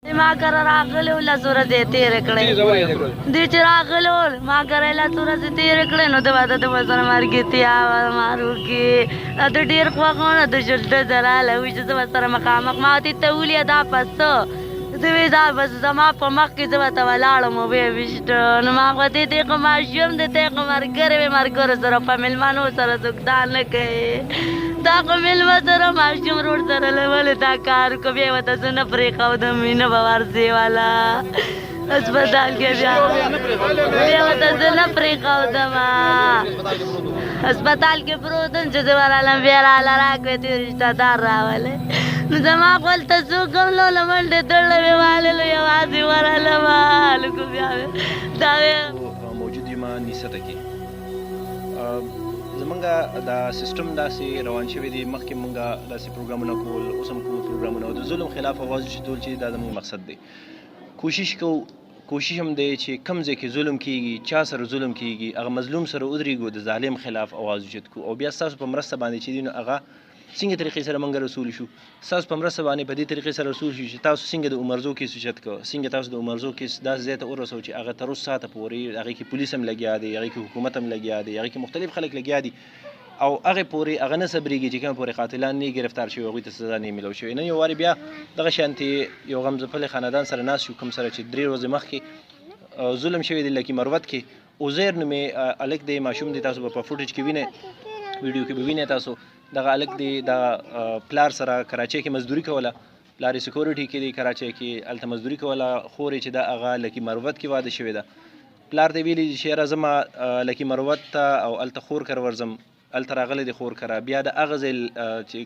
ما کره راغلی و لس ورځې تېرې کړې دې چې راغلی و ما کره یې لس ورځې تېرې کړې نو د واده د ورسره ملګرتیا مار وکړي راته ډېر خوښ و نو د شلته زه راغلی وي چې زه ورسره مخامخ ما ورته ته ولې دا پسه زه وې دا بس زما په مخ کې زه ورته ولاړم و ویې ویشته نو ما ورته دی خو ماشوم دی ته خو ملګری وې ملګرو سره په مېلمنو سره څوک دا نه کوي دا خو مېلمه سره ماشوم روډ سره ولې دا کار کو بیا ورته زه نه پرېښودم مینه به ورځې والا هسپتال کې بیا ورته زه نه پرېښودم هسپتال کې پروت وم چې زه ورغلم بیا راله راکړې ته رشته دار راولې نو زما خو هلته څوک هم نه وله منډې دړه مې واللو یوازې ورغلم هلکو بیا دا موجود یم نیسته کې زمونږ دا سیستم داسې روان شوی دی مخکې مونږ داسې پروګرامونه کول اوس هم کوو پروګرامونه او د ظلم خلاف اواز اوچتول چې دا زموږ مقصد دی کوشش هم دی چې کم ځای کې ظلم کیږي چا سره ظلم کیږي هغه مظلوم سره ودرېږو د ظالم خلاف اواز اوچت کړو او بیا ستاسو په مرسته باندې چې دی نو هغه څنګه طریقې سره مونږ رسول شو ستاسو په مرسته باندې په دې طریقې سره رسول شو چې تاسو څنګه د عمرزو کیس اوچت کړو څنګه تاسو د عمرزو کیس داسې ځای ته ورسوو چې هغه تر اوسه ساعته پورې هغې کې پولیس هم لګیا دی هغې کې حکومت هم لګیا دی هغې کې مختلف خلک لګیا دي او هغې پورې هغه نه صبرېږي چې کوم پورې قاتلان نه ګرفتار شوي هغوی ته سزا نه میلاو شوې نن یو وارې بیا دغه شانتې یو غمځپلی خاندان سره ناست شو کوم سره چې 3 ورځې مخکې ظلم شوی دی لکي مروت کې عزیر نومې هلک دی ماشوم دی تاسو به په فوټیج کې وینئ ویډیو کې به وینئ تاسو دغه هلک دی د پلار سره کراچۍ کې مزدوري کوله پلار یې سکیورټي کې دی کراچۍ کې هلته مزدوري کوله خور یې چې دا هغه لکي مروت کې واده شوې ده پلار ته یې ویلي چې یاره زه لکي مروت ته او هلته خور کره ورځم هلته راغلی دی خور کره بیا د هغه ځای چې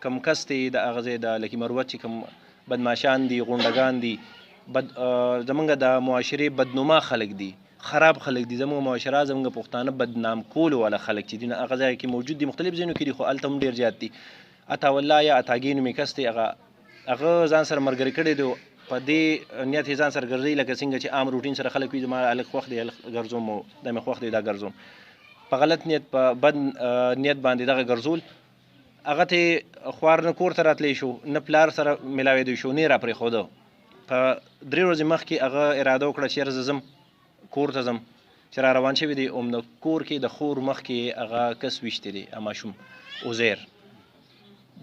کم کس دی د هغه ځای د لکي مروت چې کوم بدماشان دي غونډګان دي زمونږ د معاشرې بدنما خلک دي خراب خلک دي زموږ معاشره زموږ پښتانه بدنام کولو والا خلک چې دي نو هغه ځای کې موجود دي مختلف ځایونو کې دي خو هلته هم ډېر زیات دي عطاالله یا عطاګي نومې کس دی هغه ځان سره ملګري کړی دی په دې نیت یې ځان سره ګرځوي لکه څنګه چې عام روټین سره خلک وي زما هلک خوښ دی هلک ګرځوم او دا مې خوښ دی دا ګرځوم په غلط نیت په بد نیت باندې دغه ګرځول هغه ته خوار نه کور ته راتلی شو نه پلار سره میلاوېدی شو نه یې راپرېښوده په 3 ورځې مخکې هغه اراده وکړه چې یاره زه ځم کور ته ځم چې را روان شوی دی د کور کې د خور مخکې هغه کس ویشتی دی ماشوم عزیر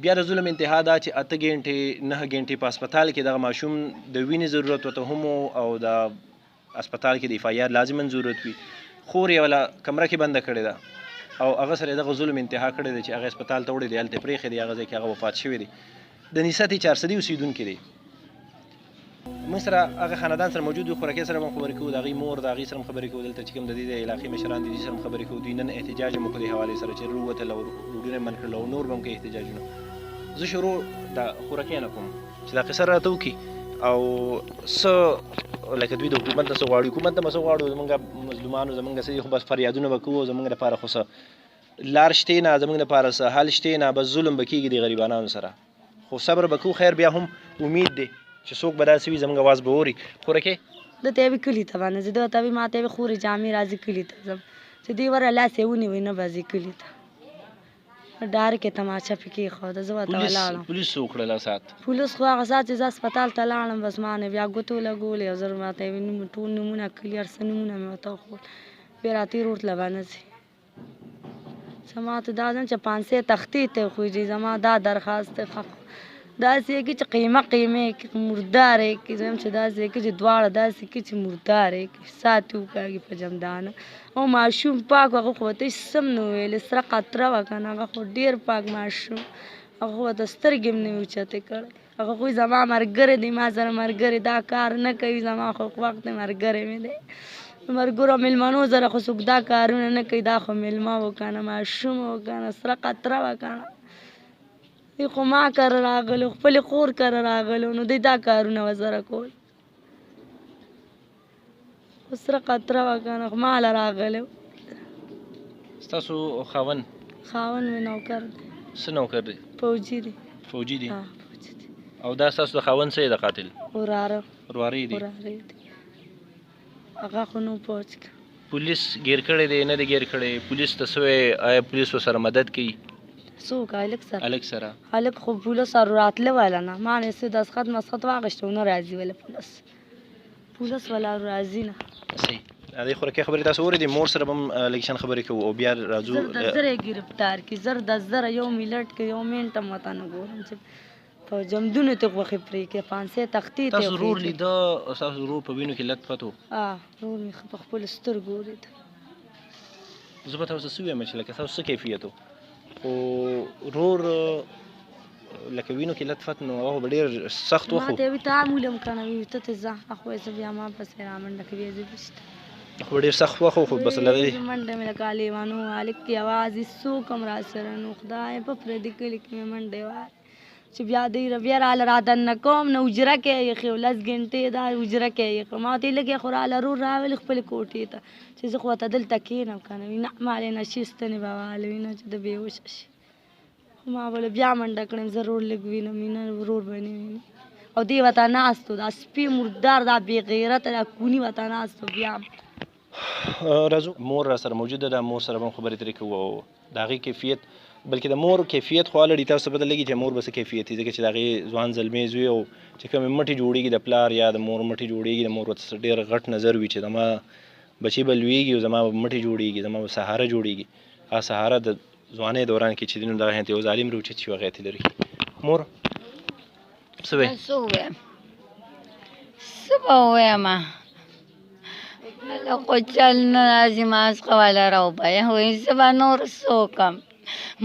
بیا د ظلم انتها دا چې 8 ګنټې 9 ګنټې په هسپتال کې دغه ماشوم د وینې ضرورت ورته هم او د هسپتال کې د اف آی آر لازما ضرورت وي خور یې ولا کمره کې بنده کړې ده او هغه سره دغه ظلم انتها کړی دی چې هغه هسپتال ته وړی دی هلته پرېښی دی هغه ځای کې هغه وفات شوی دی د نیستې 400 اوسېدونکی دی موږ سره هغه خاندان سره موجود وو خوراکي سره هم خبرې کوو د هغې مور د هغې سره هم خبرې کوو دلته چې کوم د دې د علاقې مشران دي دوی سره هم خبرې کوو دوی نن احتجاج هم وکړو دې حوالې سره چې ووتل او روډونه یې منع کړل او نور به هم کوي احتجاجونه زه شروع د خوراکۍ نه کوم چې دا قصه راته وکړي او څه لکه دوی د حکومت نه څه غواړي حکومت ته به څه غواړو زمونږ مظلومانو زمونږ څه دي خو بس فریادونه به کوو زمونږ لپاره خو څه لار شتې نه زمونږ لپاره څه حل شتې نه بس ظلم به کېږي د غریبانانو سره خو صبر به کوو خیر بیا هم امید دی چې څوک به داسې وي زموږ اواز به اوري خوراکې ده ته یې کلي ته باندې زه ده ته وي ما ته یې خورې جامې راځي کلي ته ځم چې دوی وره لاس یې ونیوی نه به ځي کلي ته ډار کې تماچه پې کېښوده زه ورته ولاړم پولیس څه وکړل ساعت پولیس خو هغه ساعت چې زه هسپتال ته لاړم بس ما نه بیا ګوتو لګولې او زه ما ته یې ټول نومونه کلي هر څه نومونه مې ورته وښول بیا راتې روډ له به نه ځي زما ته دا ځم چې 500 تختې ته خوږي زما دا درخواست دی داسې یې کې چې قیمه کې مردار یې کې زم چې داسې یې کې چې دواړه داسې کې چې مردار یې کې سات یې وکاږي په جمدانه او ماشوم پاک هغه خو ورته هېڅ هم نه ویلې سره قطره وه که نه هغه خو ډېر پاک ماشوم هغه خو ورته سترګې هم نه وي اوچتې کړی هغه خو زما ملګری دی ما سره ملګری دا کار نه کوي زما خو وخت ملګری مې دی ملګرو مېلمنو سره خو څوک دا کارونه نه کوي دا خو مېلمه و که نه ماشوم و که نه سره قطره وه که نه دی خو ما کره راغلو خپلې خور کره راغلو نو دوی دا کارونه ورسره کول خو سره قطره وه که نه خو ما له راغلی ستاسو خاوند مې نوکر دی څه نوکر دی فوجي دی فوجي دی فوجي دی او دا ستاسو د خاوند څه دی د قاتل وراره دی هغه خو نو پوهچ پولیس ګیر کړی دی نه دی ګیر کړی پولیس ته څه وایي آیا پولیس ورسره مدد کوي څوک هلک سره هلک سره هلک خو پولیس سره راتله ویله نه ما نه څه دستخط مسخط واخیسته ونه راځي ویله پولیس والا راځي نه صحیح د خوراکي خبرې تاسو اورېدې مور سره به هم لږ شان خبرې کوو او بیا راځو زر د زره یې ګرفتار کړي زر د زره یو ملت کې یو منټ هم ورته نه ګورم چې په جمدونو ته غوښې پرې کړې پانسۍ تختې ته تاسو ورور لیده ستاسو ورور په وینو کې لت پت و ورور مې ښه په خپلو سترګو ولید زه به تاسو څه ووایم چې لکه تاسو څه کیفیت و خو ورور لکه وینو کې لت پت نو هغه به ډېر سخت و خو ما ته یې وي تعامل هم که نه وي ته ته ځه اخو یې زه بیا ما پسې رامنډه کوي زه بشته خو به ډېر سخت و خو بس لري منډه مې لکه لیوانو هلک کې اواز هېڅ څوک هم را سره نو خدای په پردي کلي کې مې منډې وهلې چې بیا دی بیا راله را دننه کوم نو حجره کې یې ایښې و 10 ګنټې دا حجره کې یې ایښې ما ورته ویل لږ یې خو راله رور راولې خپلې کوټې ته چې زه خو ورته دلته کښېنم که نه وي نه مالې نشي ستنې به والوي نه چې د بېهوشه شي خو ما بله بیا منډه کړم زه رور لږ وینم نه ورور به نه ویني او دی ورته ناست و دا سپي مردار دا بې غیرته دا کوني ورته ناست و بیا راځو مور را سره موجوده ده مور سره به هم خبرې ترې کوو او د هغې کیفیت بلکې د مور کیفیت خو الرډي تاسو ته پته لګي چې مور به څه کیفیت وي ځکه چې د هغې ځوان زلمې زوی او چې کومې مټې جوړېږي د پلار یا د مور مټې جوړېږي د مور ورته ډېر غټ نظر وي چې زما بچي به لویږي او زما به مټې جوړېږي زما به سهاره جوړېږي هغه سهاره د ځوانۍ دوران کې چې دی نو دغه هنته یو ظالم روچت شي هغې ته لري مور څه وایې څه ووایم څه به ووایمه هله خو چل نه راځي ما څخه والا راوبایه وایي زه به نور څه وکړم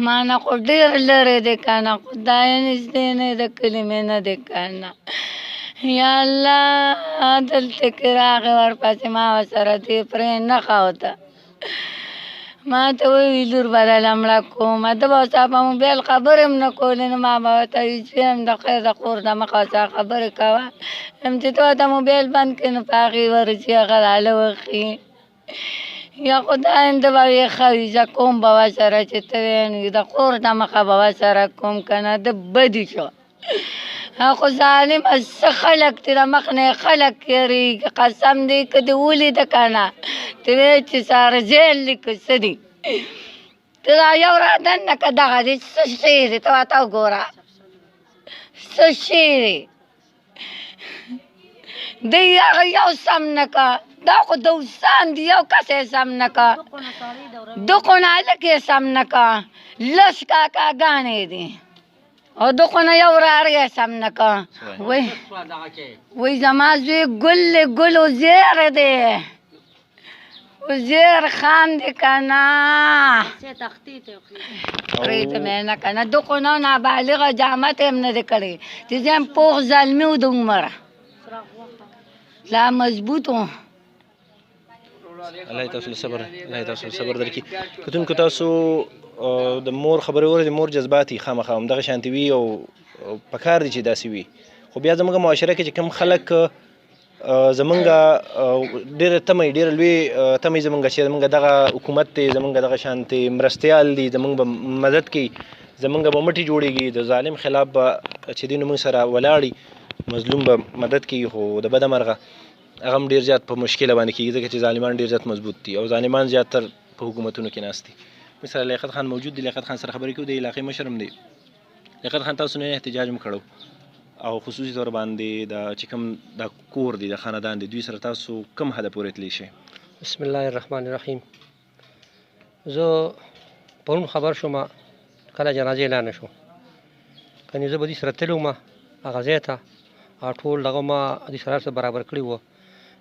ما نه خو ډېر لرې دی که نه خدای نږدې نه د کلي مې نه دی که نه یا الله دلته کې راغې ورپسې ما ورسره دې پرې نه ښوده ما ته وویل لور به دله مړه کومه ده به ورسره په موبایل خبرې هم نه کولې نو ما به ورته وي چې یم د خیر د خور د مخه ورسره خبرې کوه یم چې ته ورته موبایل بند کړې نو په هغې ورځي هغه راله وښي یا خدای آینده به یې ښه وي زه کوم به ورسره چې ته ویې نو د خور د مخه به ورسره کوم که نه ده بدي شو خو ظالمه څه خلک دي د مخ نه یې خلک یېرېږي قسم دی که دې ولیده که نه ته وایې چې ساره زیل دي که څه دي ته دا یو را دننه که دغه دی څه شی دی ته ورته وګوره څه شی دی دی هغه یو سم نه که دا خو دوستان دي یو کس یې سم نه که دقونه هلک یې سم نه که لس کاکاګانې دي او دقونه یو وراره یې سم نه که وایي زما زوی ګل دی ګل وزیر دی وزیر خان دی که نه پرېږدمې نه که نه دقونه نابالغه جامت یې هم نه دی کړی چې زه یم پوخ زلمي و د عمره لا مضبوط و الله تاسو له صبر درکړي کتونکو تاسو د مور خبرې اورئ د مور جذبات یي خامخا همدغه شانتې وي او پکار دی چې داسې وي خو بیا زموږ معاشره کې چې کوم خلک زمونږ ډېره تمه ډېره لوی تمه زمونږ چې زمونږ دغه حکومت دی زمونږ دغه شانتې مرستیال دي زمونږ به مدد کوي زمونږ به مټې جوړېږي د ظالم خلاف به چې دی نو موږ سره ولاړي مظلوم به مدد کوي خو د بده مرغه هغه هم ډېر زیات په مشکله باندې کېږي ځکه چې ظالمان ډېر زیات مضبوط دي او ظالمان زیاتر په حکومتونو کې ناست دي مثلا لیاقت خان موجود دی لیاقت خان سره خبرې کوو د علاقې مشر هم دی لیاقت خان تاسو نه احتجاج هم کړو او خصوصي طور باندې د چې کوم د کور دی د خاندان دی دوی سره تاسو کوم حده پورې تللی شئ بسم الله الرحمن الرحیم زه پرون خبر شوم کله جنازې اعلان شو کنې زه به دې سره تللی وم هغه ځای ته ټول دغه ما دې سره سره برابر کړي وو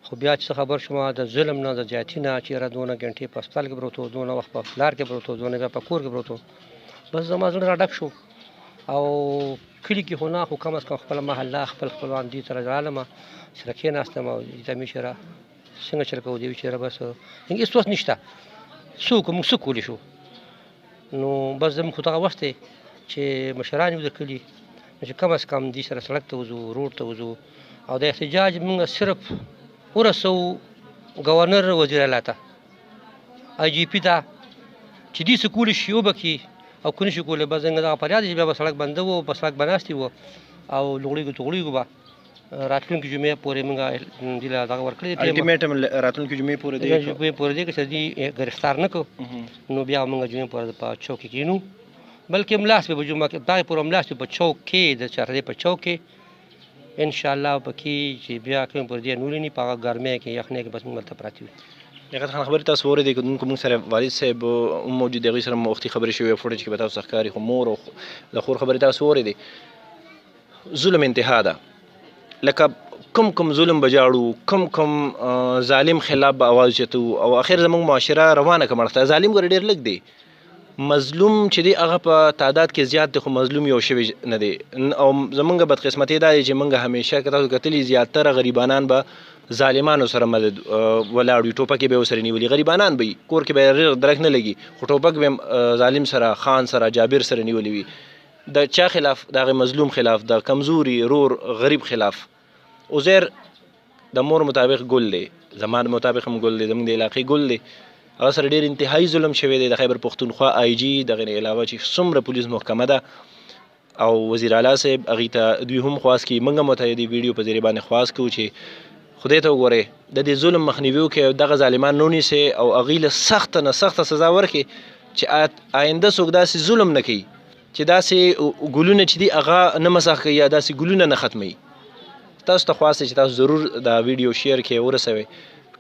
خو بیا چې خبر شوم د ظلم نه د زیاتي نه چې یاره دونه ګنټې په هسپتال کې پروت و دونه وخت په پلار کې پروت و دونه بیا په کور کې پروت و بس زما زړه راډک شو او کلي کې خو نه خو کم از کم خپله محله خپل خپلوان دې سره رالم سره کېناستم او دې ته مې چې څنګه چل کوو دې وي چې بس هېڅ وس نشته څه وکړو موږ څه کولی شو نو بس زموږ خو دغه وخت دی چې مشران یو د کلي نو چې کم از کم دې سره سړک ته وځو روډ ته وځو او د احتجاج موږ صرف ورسوو ګورنر وزیر اعلی ته آی جي پي ته چې دې څه کولی شي وبکړي او که نه شي کولی بس څنګه دغه فریاد چې بیا به سړک بنده و په سړک به ناستې وو او لوغړېږو توغړېږو به راتلونکي جمعې پورې موږ دې له دغه ورکړی دی الټیمیټم راتلونکي جمعې پورې دی جمعې پورې دی که چې دې ګرفتار نه کړو نو بیا موږ جمعې پورې په چوک کې کښېنو بلکې ملاس به په جمعه کې دغې پورې ملاس به په چوک کې د چهارسدې په چوک کې انشاءالله په کې چې بیا کوم پر دې نورې نه په هغه ګرمۍ کې یخنۍ کې بس موږ هلته پراته یو. لیاقت خان خبرې تاسو واورېدې که موږ سره والد صاحب هم موجود دی هغوی سره هم وختي خبرې شوې فوټیج کې به تاسو ته ښکاري خو مور او د خور خبرې تاسو واورېدې. ظلم انتها ده لکه کوم ظلم به جاړو کوم ظالم خلاف به اواز چتو او اخر زموږ معاشره روانه که مړه ظالم ګوره ډېر لږ دی مظلوم چې دی هغه په تعداد کې زیات دی خو مظلوم یو شوی نه دی او زمونږ بدقسمتي دا دی چې موږ همیشه که تاسو کتلي زیاتره غریبانان به ظالمانو سره مدد ولاړ وي ټوپکې به یې ورسره نیولي غریبانان به وي کور کې به یې درک نه لګي خو ټوپک به ظالم سره خان سره جابر سره نیولي وي د چا خلاف د هغې مظلوم خلاف د کمزوري رور غریب خلاف. عزیر د مور مطابق ګل دی زما د مطابق هم ګل دی زموږ د علاقې ګل دی هغه سره ډېر انتهایي ظلم شوی دی د خیبر پښتونخوا آی جي دغې نه علاوه چې څومره پولیس محکمه ده او وزیر اعلی صاحب هغوی ته دوی هم خواست کوي موږ هم ورته د ویډیو په ذریعه باندې خواست کوو چې خدای ته وګورئ د دې ظلم مخنیوي وکړئ او دغه ظالمان نه ونیسئ او هغوی له سخته نه سخته سزا ورکړئ چې آینده څوک داسې ظلم نه کوي چې داسې ګلونه چې دي هغه نه مسخ کوي یا داسې ګلونه نه ختموي. تاسو ته خواست چې تاسو ضرور دا ویډیو شیر کې ورسوئ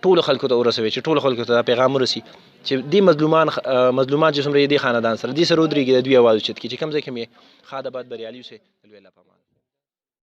ټولو خلکو ته ورسوئ چې ټولو خلکو ته دا پیغام ورسي چې دې مظلومان چې څومره دې خاندان سره دې سره ودرېږي د دوی اواز اوچت کړي چې کوم ځای کې مې ښاد آباد بریالي اوسئ.